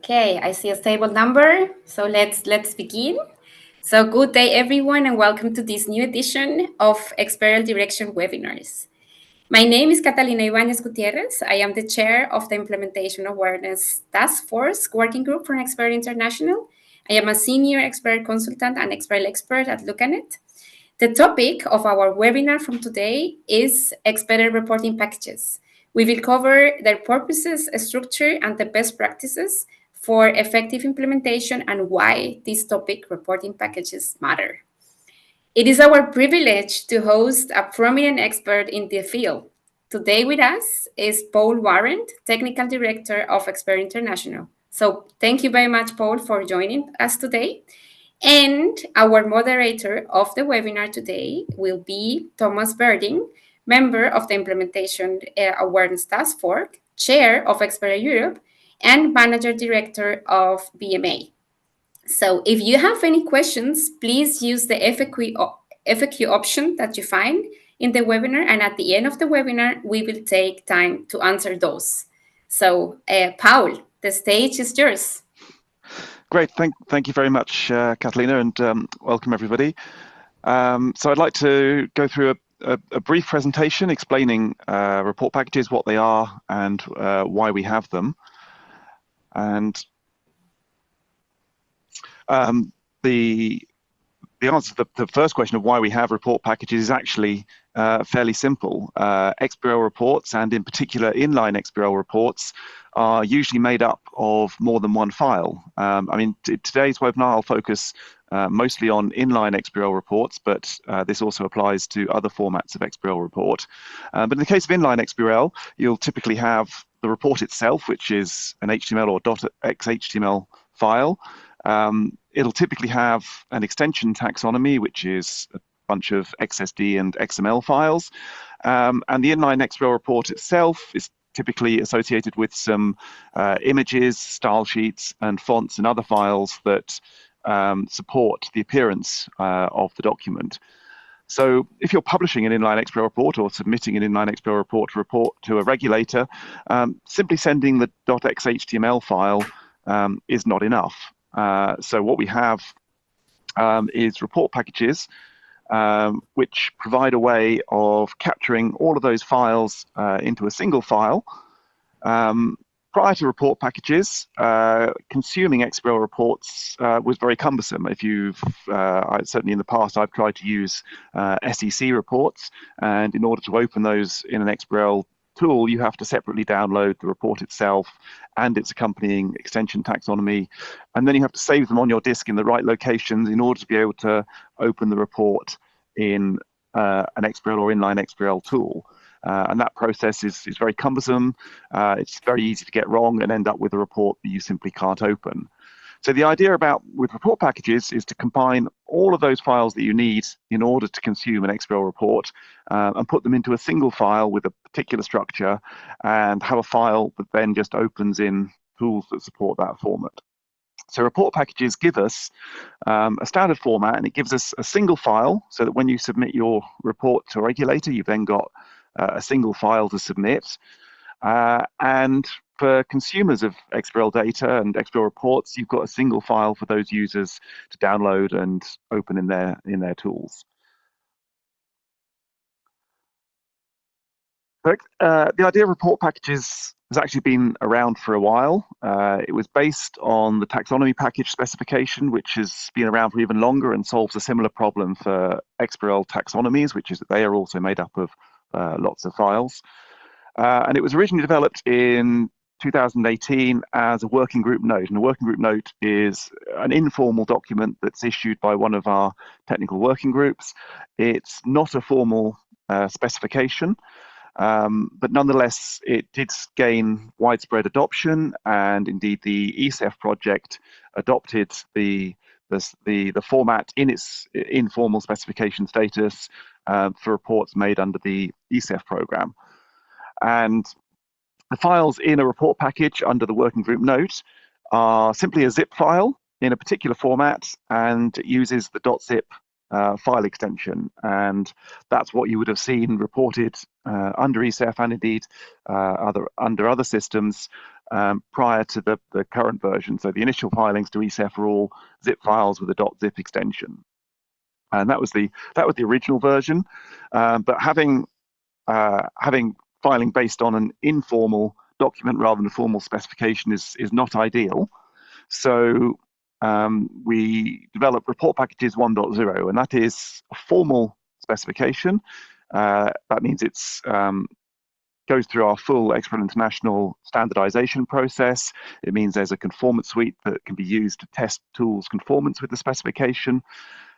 Okay, I see a stable number, so let's begin. So good day, everyone, and welcome to this new edition of XBRL Direction webinars. My name is Catalina Ibanez Gutierrez. I am the chair of the Implementation Awareness Task Force Working Group for XBRL International. I am a senior XBRL consultant and XBRL expert at LookAnet. The topic of our webinar from today is XBRL reporting packages. We will cover their purposes, structure, and the best practices for effective implementation and why this topic, reporting packages, matter. It is our privilege to host a prominent expert in the field. Today with us is Paul Warrant, Technical Director of XBRL International. So thank you very much, Paul, for joining us today. And our moderator of the webinar today will be Thomas Berding, member of the Implementation Awareness Task Force, chair of XBRL Europe, and manager director of BMA. So if you have any questions, please use the FAQ option that you find in the webinar. And at the end of the webinar, we will take time to answer those. So Paul, the stage is yours. Great, thank you very much, Catalina, and welcome everybody. So I'd like to go through a brief presentation explaining report packages, what they are, and why we have them. And the answer to the first question of why we have report packages is actually fairly simple. XBRL reports, and in particular inline XBRL reports, are usually made up of more than one file. I mean, today's webinar I'll focus mostly on inline XBRL reports, but this also applies to other formats of XBRL report. But in the case of inline XBRL, you'll typically have the report itself, which is an HTML or .xhtml file. It'll typically have an extension taxonomy, which is a bunch of XSD and XML files. And the inline XBRL report itself is typically associated with some images, style sheets, and fonts and other files that support the appearance of the document. So if you're publishing an inline XBRL report or submitting an inline XBRL report to a regulator, simply sending the .xhtml file is not enough. So what we have is report packages which provide a way of capturing all of those files into a single file. Prior to report packages, consuming XBRL reports was very cumbersome. If you've, certainly in the past, I've tried to use SEC reports, and in order to open those in an XBRL tool, you have to separately download the report itself and its accompanying extension taxonomy, and then you have to save them on your disk in the right locations in order to be able to open the report in an XBRL or inline XBRL tool. And that process is very cumbersome. It's very easy to get wrong and end up with a report that you simply can't open. So the idea with report packages is to combine all of those files that you need in order to consume an XBRL report and put them into a single file with a particular structure, and have a file that then just opens in tools that support that format. So report packages give us a standard format, and it gives us a single file so that when you submit your report to a regulator, you've then got a single file to submit. And for consumers of XBRL data and XBRL reports, you've got a single file for those users to download and open in their tools. The idea of report packages has actually been around for a while. It was based on the taxonomy package specification, which has been around for even longer and solves a similar problem for XBRL taxonomies, which is that they are also made up of lots of files. And it was originally developed in 2018 as a working group note. And a working group note is an informal document that's issued by one of our technical working groups. It's not a formal specification, but nonetheless, it did gain widespread adoption, and indeed the ECEF project adopted the format in its informal specification status for reports made under the ECEF program. And the files in a report package under the working group note are simply a zip file in a particular format, and it uses the .zip file extension, and that's what you would have seen reported under ECEF and indeed under other systems prior to the current version. So the initial filings to ECEF are all zip files with a .zip extension, and that was the original version. But having filing based on an informal document rather than a formal specification is not ideal. So we developed Report Packages 1.0, and that is a formal specification. That means it's goes through our full XBRL International standardization process. It means there's a conformance suite that can be used to test tools' conformance with the specification.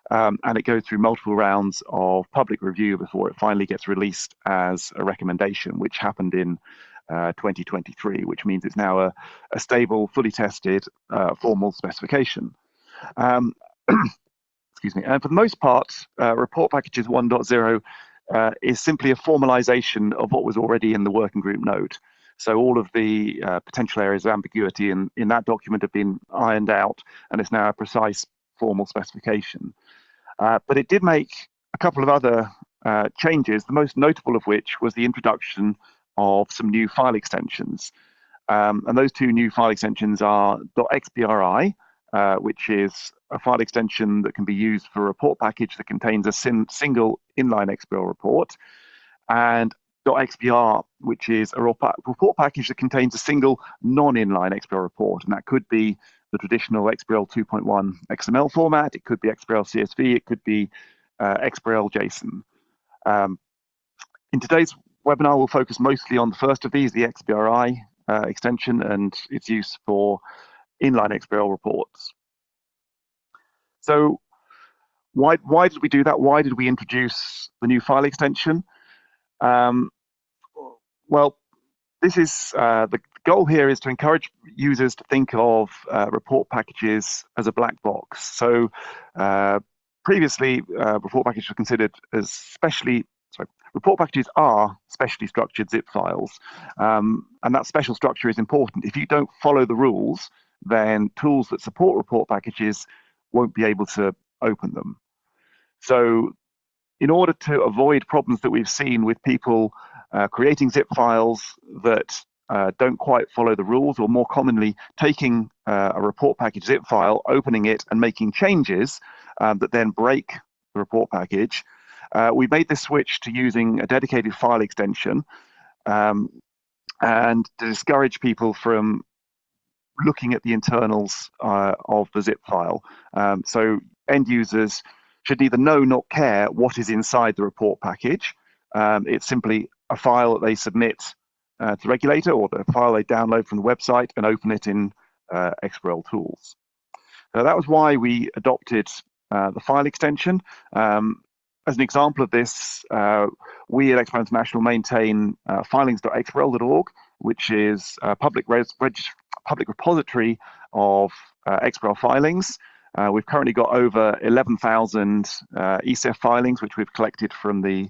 And it goes through multiple rounds of public review before it finally gets released as a recommendation, which happened in 2023, which means it's now a stable, fully tested, formal specification. Excuse me. And for the most part, Report Packages 1.0 is simply a formalization of what was already in the working group note. So all of the potential areas of ambiguity in that document have been ironed out, and it's now a precise formal specification. But it did make a couple of other changes, the most notable of which was the introduction of some new file extensions. And those two new file extensions are .xbri, which is a file extension that can be used for a report package that contains a single inline XBRL report, and .xbr, which is a report package that contains a single non-inline XBRL report, and that could be the traditional XBRL 2.1 XML format, it could be XBRL CSV, it could be XBRL JSON. In today's webinar, we'll focus mostly on the first of these, the XBRI extension, and its use for inline XBRL reports. So why did we do that? Why did we introduce the new file extension? Well, this is the goal here is to encourage users to think of report packages as a black box. So previously, report packages were considered as report packages are specially structured zip files, and that special structure is important. If you don't follow the rules, then tools that support report packages won't be able to open them. So in order to avoid problems that we've seen with people creating zip files that don't quite follow the rules, or more commonly taking a report package zip file, opening it and making changes that then break the report package, we made this switch to using a dedicated file extension and to discourage people from looking at the internals of the zip file. So end users should neither know nor care what is inside the report package. It's simply a file that they submit to the regulator, or the file they download from the website and open it in XBRL tools. So that was why we adopted the file extension. As an example of this, we at XBRL International maintain filings.xbrl.org, which is a public repository of XBRL filings. We've currently got over 11,000 ECEF filings, which we've collected from the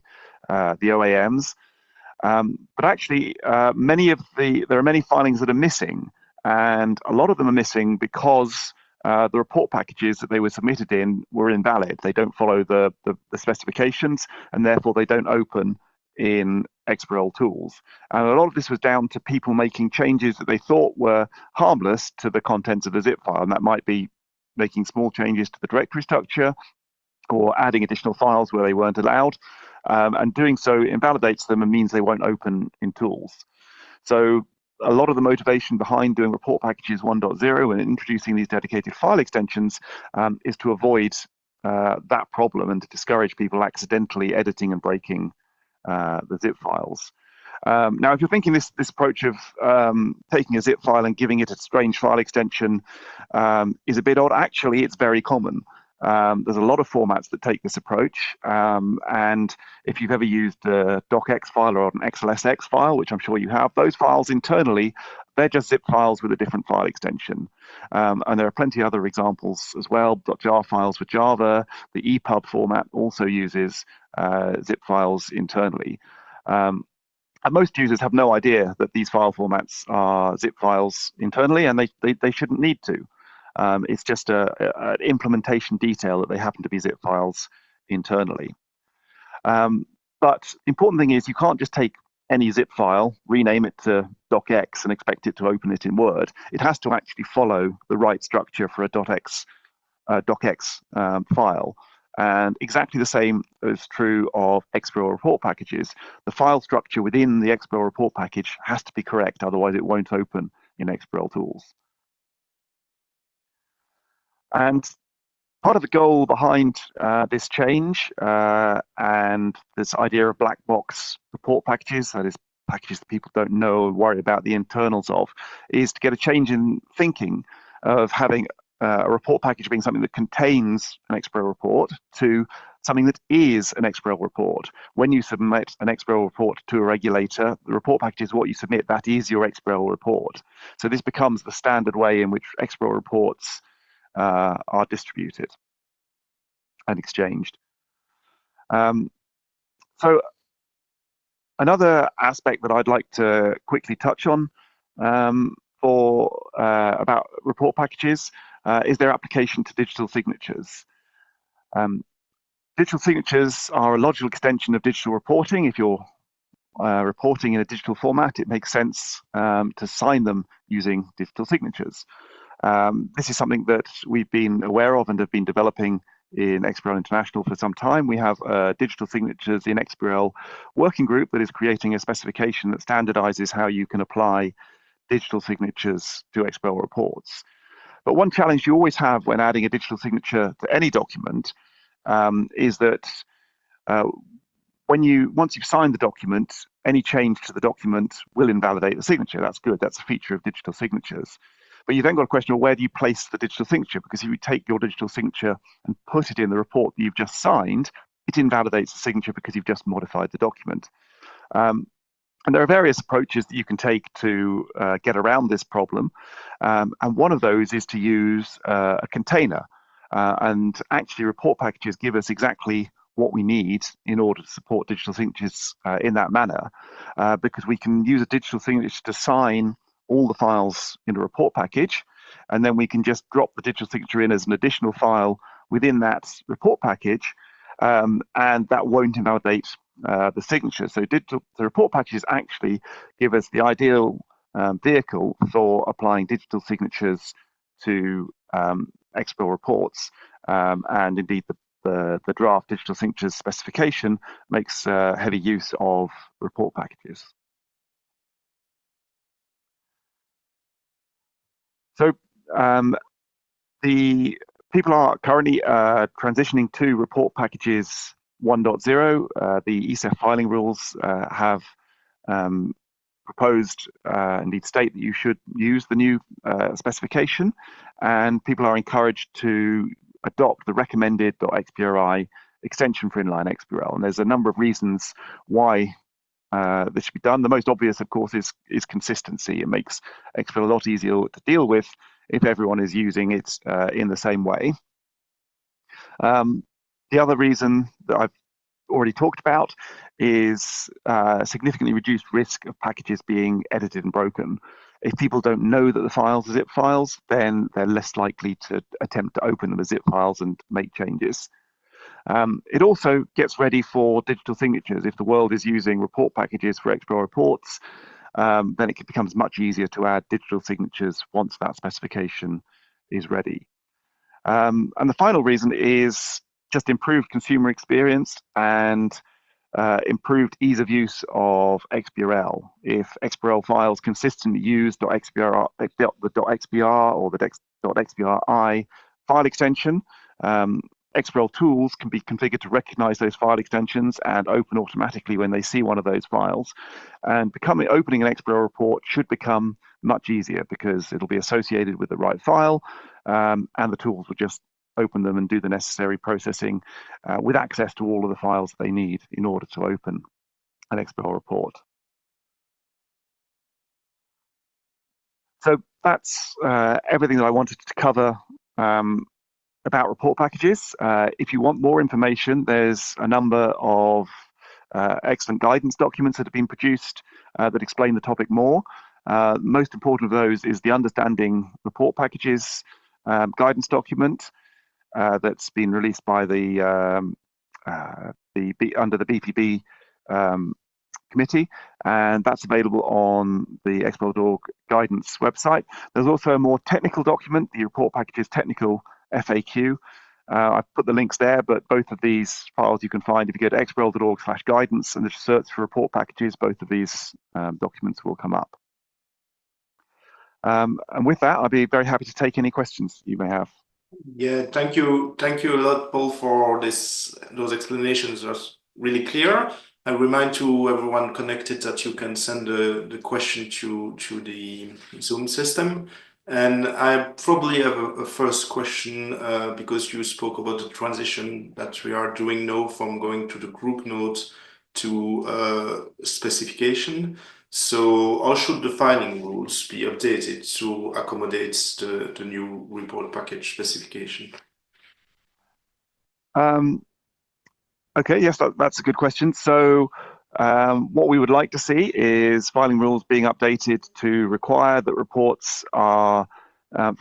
OAMs. But actually, there are many filings that are missing, and a lot of them are missing because the report packages that they were submitted in were invalid. They don't follow the specifications, and therefore they don't open in XBRL tools. And a lot of this was down to people making changes that they thought were harmless to the contents of the zip file, and that might be making small changes to the directory structure or adding additional files where they weren't allowed. And doing so invalidates them and means they won't open in tools. So a lot of the motivation behind doing Report Packages 1.0 and introducing these dedicated file extensions is to avoid that problem and to discourage people accidentally editing and breaking the zip files. Now, if you're thinking this approach of taking a zip file and giving it a strange file extension is a bit odd, actually, it's very common. There's a lot of formats that take this approach, and if you've ever used a docx file or an xlsx file, which I'm sure you have, those files internally, they're just zip files with a different file extension. And there are plenty of other examples as well. .jar files for Java, the EPUB format also uses zip files internally. And most users have no idea that these file formats are zip files internally, and they shouldn't need to. It's just an implementation detail that they happen to be zip files internally. But the important thing is you can't just take any zip file, rename it to docx, and expect it to open it in Word. It has to actually follow the right structure for a docx file. And exactly the same is true of XBRL report packages. The file structure within the XBRL report package has to be correct, otherwise it won't open in XBRL tools. And part of the goal behind this change and this idea of black box report packages, that is packages that people don't know or worry about the internals of, is to get a change in thinking of having a report package being something that contains an XBRL report to something that is an XBRL report. When you submit an XBRL report to a regulator, the report package is what you submit. That is your XBRL report. So this becomes the standard way in which XBRL reports are distributed and exchanged. So another aspect that I'd like to quickly touch on about report packages is their application to digital signatures. Digital signatures are a logical extension of digital reporting. If you're reporting in a digital format, it makes sense to sign them using digital signatures. This is something that we've been aware of and have been developing in XBRL International for some time. We have a digital signatures in XBRL working group that is creating a specification that standardizes how you can apply digital signatures to XBRL reports. But one challenge you always have when adding a digital signature to any document is that once you've signed the document, any change to the document will invalidate the signature. That's good. That's a feature of digital signatures. But you've then got a question of where do you place the digital signature? Because if you take your digital signature and put it in the report that you've just signed, it invalidates the signature because you've just modified the document. And there are various approaches that you can take to get around this problem. And one of those is to use a container. And actually, report packages give us exactly what we need in order to support digital signatures in that manner, because we can use a digital signature to sign all the files in a report package, and then we can just drop the digital signature in as an additional file within that report package, and that won't invalidate the signature. So the report packages actually give us the ideal vehicle for applying digital signatures to XBRL reports, and indeed the draft digital signatures specification makes heavy use of report packages. So the people are currently transitioning to report packages 1.0. The ESEF filing rules have proposed, indeed state that you should use the new specification, and people are encouraged to adopt the recommended .xbri extension for inline XBRL. And there's a number of reasons why this should be done. The most obvious, of course, is consistency. It makes XBRL a lot easier to deal with if everyone is using it in the same way. The other reason that I've already talked about is significantly reduced risk of packages being edited and broken. If people don't know that the files are zip files, then they're less likely to attempt to open them as zip files and make changes. It also gets ready for digital signatures. If the world is using report packages for XBRL reports, then it becomes much easier to add digital signatures once that specification is ready. And the final reason is just improved consumer experience and improved ease of use of XBRL. If XBRL files consistently use .xbr, the .xbr or the .xbri file extension, XBRL tools can be configured to recognize those file extensions and open automatically when they see one of those files. And opening an XBRL report should become much easier because it'll be associated with the right file, and the tools will just open them and do the necessary processing with access to all of the files they need in order to open an XBRL report. So that's everything that I wanted to cover about report packages. If you want more information, there's a number of excellent guidance documents that have been produced that explain the topic more. Most important of those is the Understanding Report Packages guidance document that's been released by the under the BPB committee, and that's available on the XBRL.org guidance website. There's also a more technical document, the report packages technical FAQ. I've put the links there, but both of these files you can find if you go to xbrl.org/guidance and just search for report packages. Both of these documents will come up. And with that, I'll be very happy to take any questions you may have. Yeah, thank you a lot, Paul, for those explanations. That's really clear. I remind to everyone connected that you can send the question to the Zoom system. And I probably have a first question because you spoke about the transition that we are doing now from going to the group notes to specification. So how should the filing rules be updated to accommodate the new report package specification? Okay, yes, that's a good question. So what we would like to see is filing rules being updated to require that reports are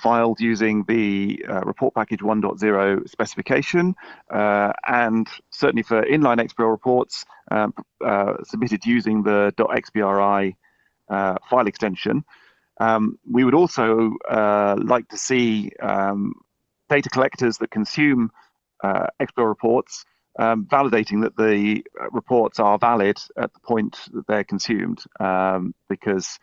filed using the report package 1.0 specification, and certainly for inline XBRL reports submitted using the .xbri file extension. We would also like to see data collectors that consume XBRL reports validating that the reports are valid at the point that they're consumed, because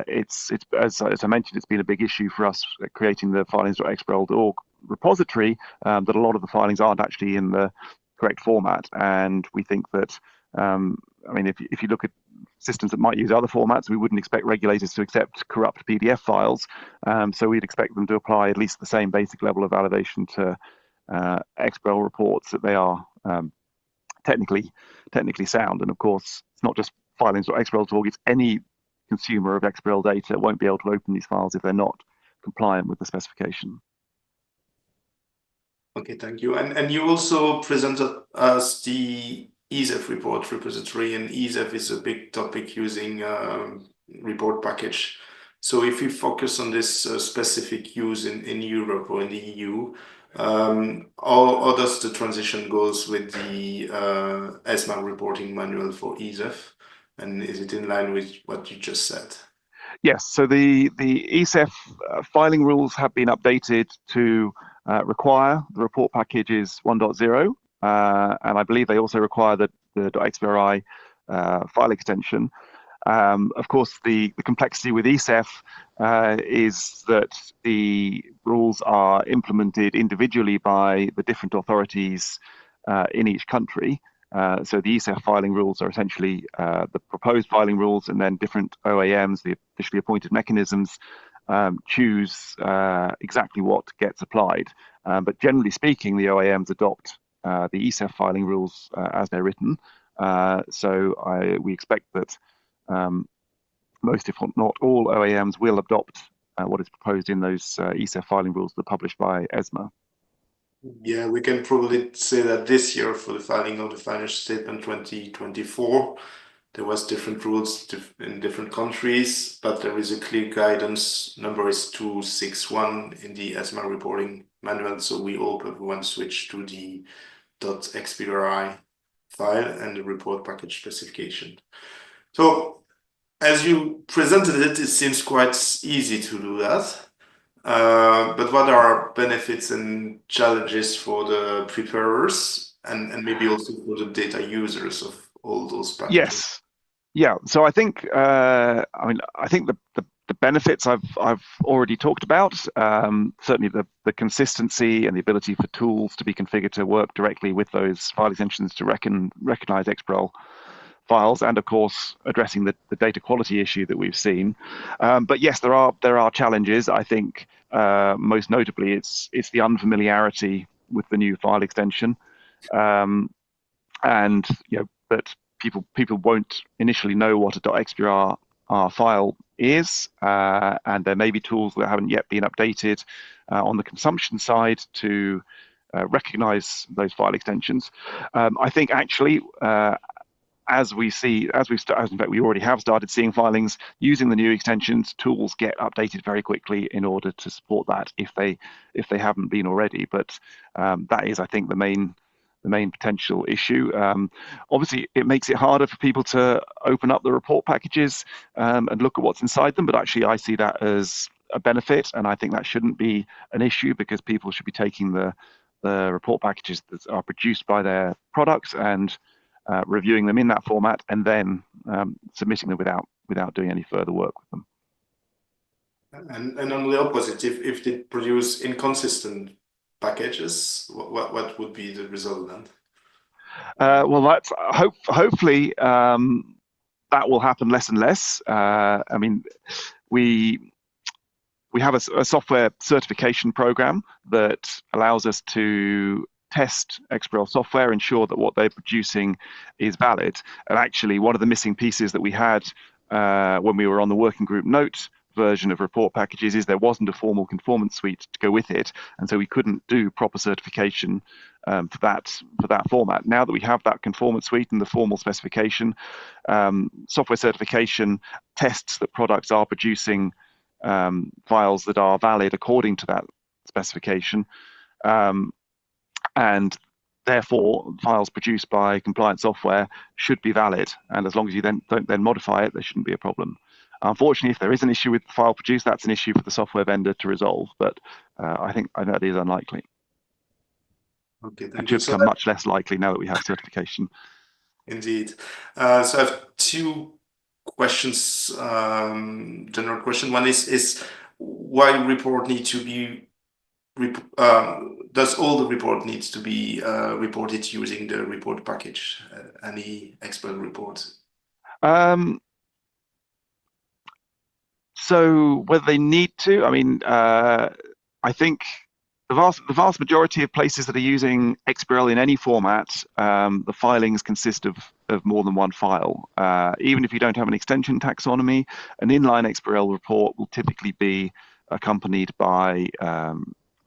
it's as I mentioned, it's been a big issue for us creating the filings.xbrl.org repository, that a lot of the filings aren't actually in the correct format, and we think that I mean, if you look at systems that might use other formats, we wouldn't expect regulators to accept corrupt PDF files, so we'd expect them to apply at least the same basic level of validation to XBRL reports, that they are technically sound. And of course, it's not just filings.xbrl.org, it's any consumer of XBRL data won't be able to open these files if they're not compliant with the specification. Okay, thank you. And you also presented us the ESEF report repository, and ESEF is a big topic using report package. So if we focus on this specific use in Europe or in the EU, how does the transition goes with the ESMA reporting manual for ESEF? And is it in line with what you just said? Yes, so the ESEF filing rules have been updated to require the report packages 1.0, and I believe they also require the .xbri file extension. Of course, the complexity with ESEF is that the rules are implemented individually by the different authorities in each country. So the ESEF filing rules are essentially the proposed filing rules, and then different OAMs, the officially appointed mechanisms, choose exactly what gets applied. But generally speaking, the OAMs adopt the ESEF filing rules as they're written. So we expect that most, if not all, OAMs will adopt what is proposed in those ESEF filing rules that are published by ESMA. Yeah, we can probably say that this year, for the filing of the financial statement 2024, there was different rules in different countries, but there is a clear guidance. Number is 261 in the ESMA reporting manual. So we hope everyone switch to the .xbri file and the report package specification. So as you presented it, it seems quite easy to do that. But what are benefits and challenges for the preparers and maybe also for the data users of all those packages? Yes, yeah. So I think I think the benefits I've already talked about. Certainly the consistency and the ability for tools to be configured to work directly with those file extensions to recognize XBRL files, and of course addressing the data quality issue that we've seen. But yes, there are challenges. I think most notably it's the unfamiliarity with the new file extension, and that people won't initially know what a .xbr file is, and there may be tools that haven't yet been updated on the consumption side to recognize those file extensions. I think actually as we already have started seeing filings using the new extensions, tools get updated very quickly in order to support that if they haven't been already. But that is, I think, the main main potential issue. Obviously, it makes it harder for people to open up the report packages and look at what's inside them, but actually I see that as a benefit, and I think that shouldn't be an issue, because people should be taking the report packages that are produced by their products and reviewing them in that format, and then submitting them without doing any further work with them. And on the opposite, if they produce inconsistent packages, what would be the result then? Well, that's hopefully that will happen less and less. I mean, we have a software certification program that allows us to test XBRL software, ensure that what they're producing is valid. And actually, one of the missing pieces that we had when we were on the working group note version of report packages is there wasn't a formal conformance suite to go with it, and so we couldn't do proper certification for that format. Now that we have that conformance suite and the formal specification, software certification tests that products are producing files that are valid according to that specification, and therefore files produced by compliant software should be valid, and as long as you don't then modify it, there shouldn't be a problem. Unfortunately, if there is an issue with the file produced, that's an issue for the software vendor to resolve, but I know it is unlikely. Okay, it should become much less likely now that we have certification. Indeed. So I have two questions, general question. One is why report need to be, does all the report needs to be reported using the report package, any XBRL report? So whether they need to, I mean, I think the vast majority of places that are using XBRL in any format, the filings consist of more than one file. Even if you don't have an extension taxonomy, an inline XBRL report will typically be accompanied by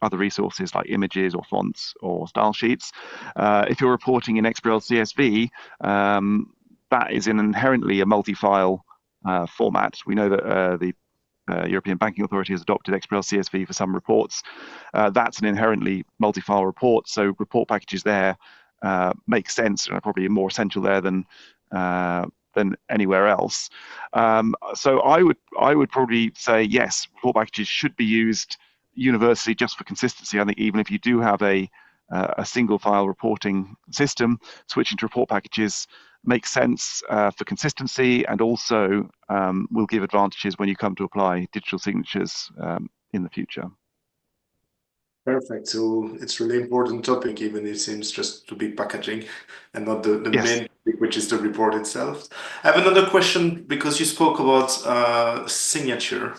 other resources like images or fonts or style sheets. If you're reporting in XBRL CSV, that is inherently a multi-file format. We know that the European Banking Authority has adopted XBRL CSV for some reports. That's an inherently multi-file report, so report packages there make sense and are probably more essential there than anywhere else. So I would probably say yes, report packages should be used universally just for consistency. I think even if you do have a single file reporting system, switching to report packages makes sense for consistency, and also will give advantages when you come to apply digital signatures in the future. Perfect. So it's really important topic, even if it seems just to be packaging and not the Yes. main topic, which is the report itself. I have another question, because you spoke about signature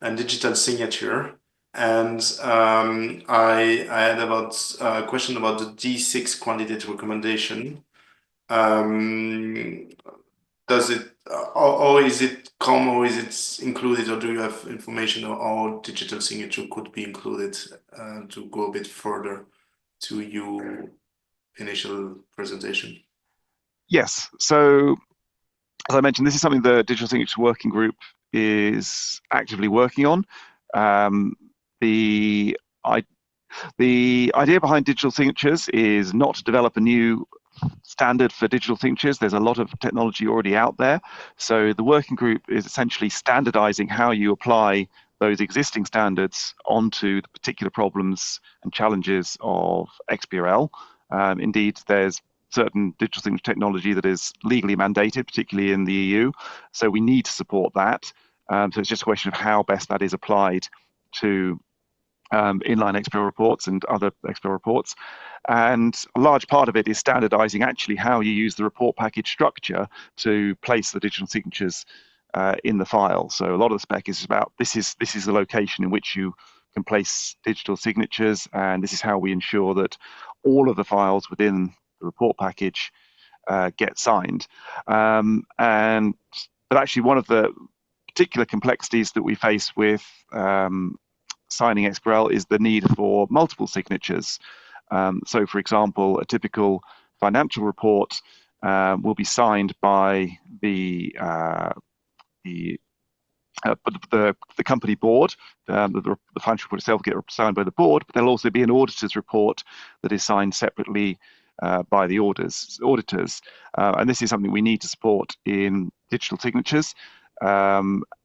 and digital signature, and I had a question about the D6 candidate recommendation. Does it, or is it come, or is it included, or do you have information on how digital signature could be included to go a bit further to your initial presentation? Yes. So as I mentioned, this is something the Digital Signature Working Group is actively working on. The idea behind digital signatures is not to develop a new standard for digital signatures. There's a lot of technology already out there. So the working group is essentially standardizing how you apply those existing standards onto the particular problems and challenges of XBRL. Indeed, there's certain digital signature technology that is legally mandated, particularly in the EU. So we need to support that. So it's just a question of how best that is applied to inline XBRL reports and other XBRL reports. And a large part of it is standardizing actually how you use the report package structure to place the digital signatures in the file. So a lot of the spec is about this is the location in which you can place digital signatures, and this is how we ensure that all of the files within the report package get signed. But actually, one of the particular complexities that we face with signing XBRL is the need for multiple signatures. So, for example, a typical financial report will be signed by the company board. The financial report itself will get signed by the board, but there'll also be an auditor's report that is signed separately by the auditors. And this is something we need to support in digital signatures.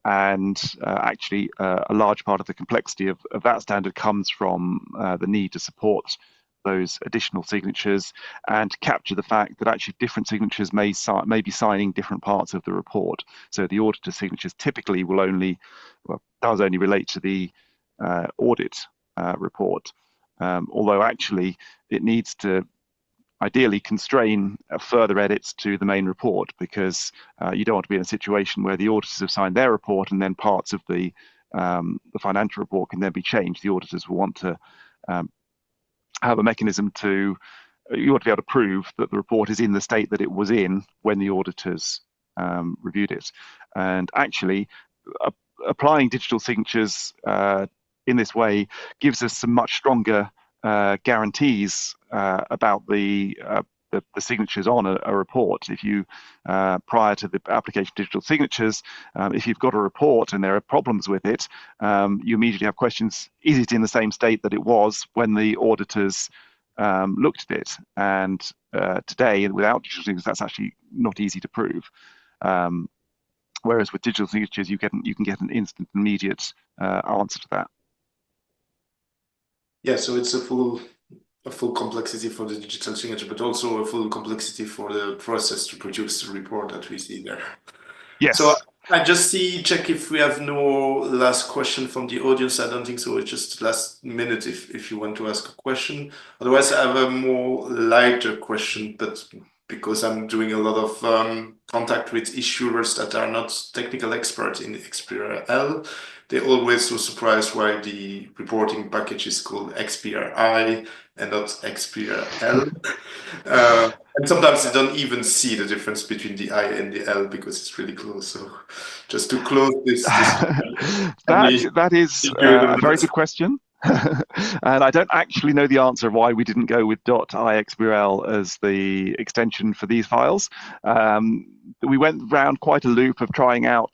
Actually, a large part of the complexity of that standard comes from the need to support those additional signatures and capture the fact that actually different signatures may be signing different parts of the report. So the auditor signatures typically does only relate to the audit report, although actually it needs to ideally constrain further edits to the main report, because you don't want to be in a situation where the auditors have signed their report and then parts of the financial report can then be changed. The auditors will want to have a mechanism you want to be able to prove that the report is in the state that it was in when the auditors reviewed it. And actually, applying digital signatures in this way gives us some much stronger guarantees about the signatures on a report. If you, prior to the application of digital signatures, if you've got a report and there are problems with it, you immediately have questions: is it in the same state that it was when the auditors looked at it? And today, without digital signatures, that's actually not easy to prove. Whereas with digital signatures, you can get an instant, immediate answer to that. Yeah, so it's a full complexity for the digital signature, but also a full complexity for the process to produce the report that we see there. Yes. So I just check if we have no last question from the audience. I don't think so. It's just last minute if you want to ask a question. Otherwise, I have a more lighter question, but because I'm doing a lot of contact with issuers that are not technical experts in XBRL, they're always so surprised why the reporting package is called XBRI and not XBRL. And sometimes they don't even see the difference between the I and the L because it's really close. So just to close this that is a very good question. And I don't actually know the answer of why we didn't go with .ixbrl as the extension for these files. We went round quite a loop of trying out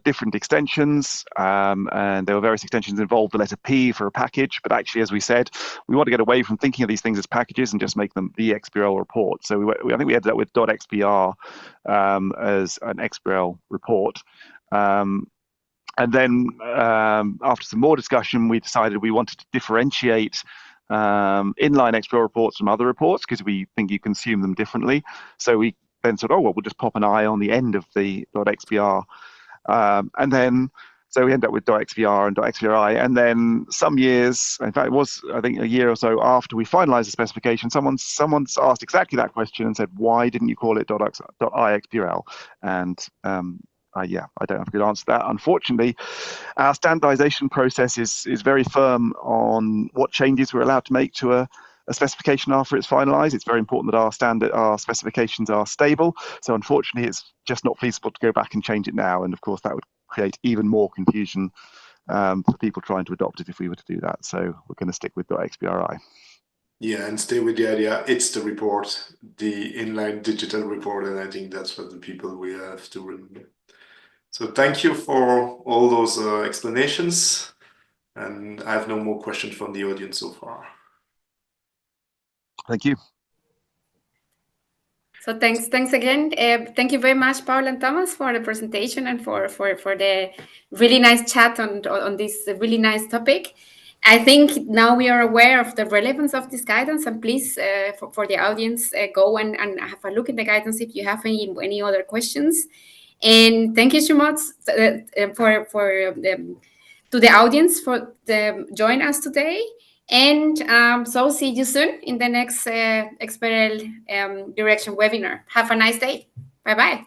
different extensions, and there were various extensions involved the letter P for a package, but actually, as we said, we want to get away from thinking of these things as packages and just make them the XBRL report. So I think we ended up with .xbr as an XBRL report. And then after some more discussion, we decided we wanted to differentiate inline XBRL reports from other reports because we think you consume them differently. So we then said, we'll just pop an I on the end of the .xbr. And then, so we end up with .xbr and .xbri. And then some years, in fact, it was, I think, a year or so after we finalized the specification, someone's asked exactly that question and said, why didn't you call it .ixbrl? And I don't have a good answer to that. Unfortunately, our standardization process is very firm on what changes we're allowed to make to a specification after it's finalized. It's very important that our specifications are stable. So unfortunately, it's just not feasible to go back and change it now. And of course, that would create even more confusion for people trying to adopt it if we were to do that. So we're going to stick with .xbri. Yeah, and stay with the idea. It's the report, the inline digital report. And I think that's what the people we have to remember. So thank you for all those explanations. And I have no more questions from the audience so far. Thank you. So thanks again. Thank you very much, Paul and Thomas, for the presentation and for the really nice chat on this really nice topic. I think now we are aware of the relevance of this guidance, and please, for the audience, go and have a look at the guidance if you have any other questions. And thank you so much to the audience for join us today. And so see you soon in the next XBRL direction webinar. Have a nice day. Bye-bye.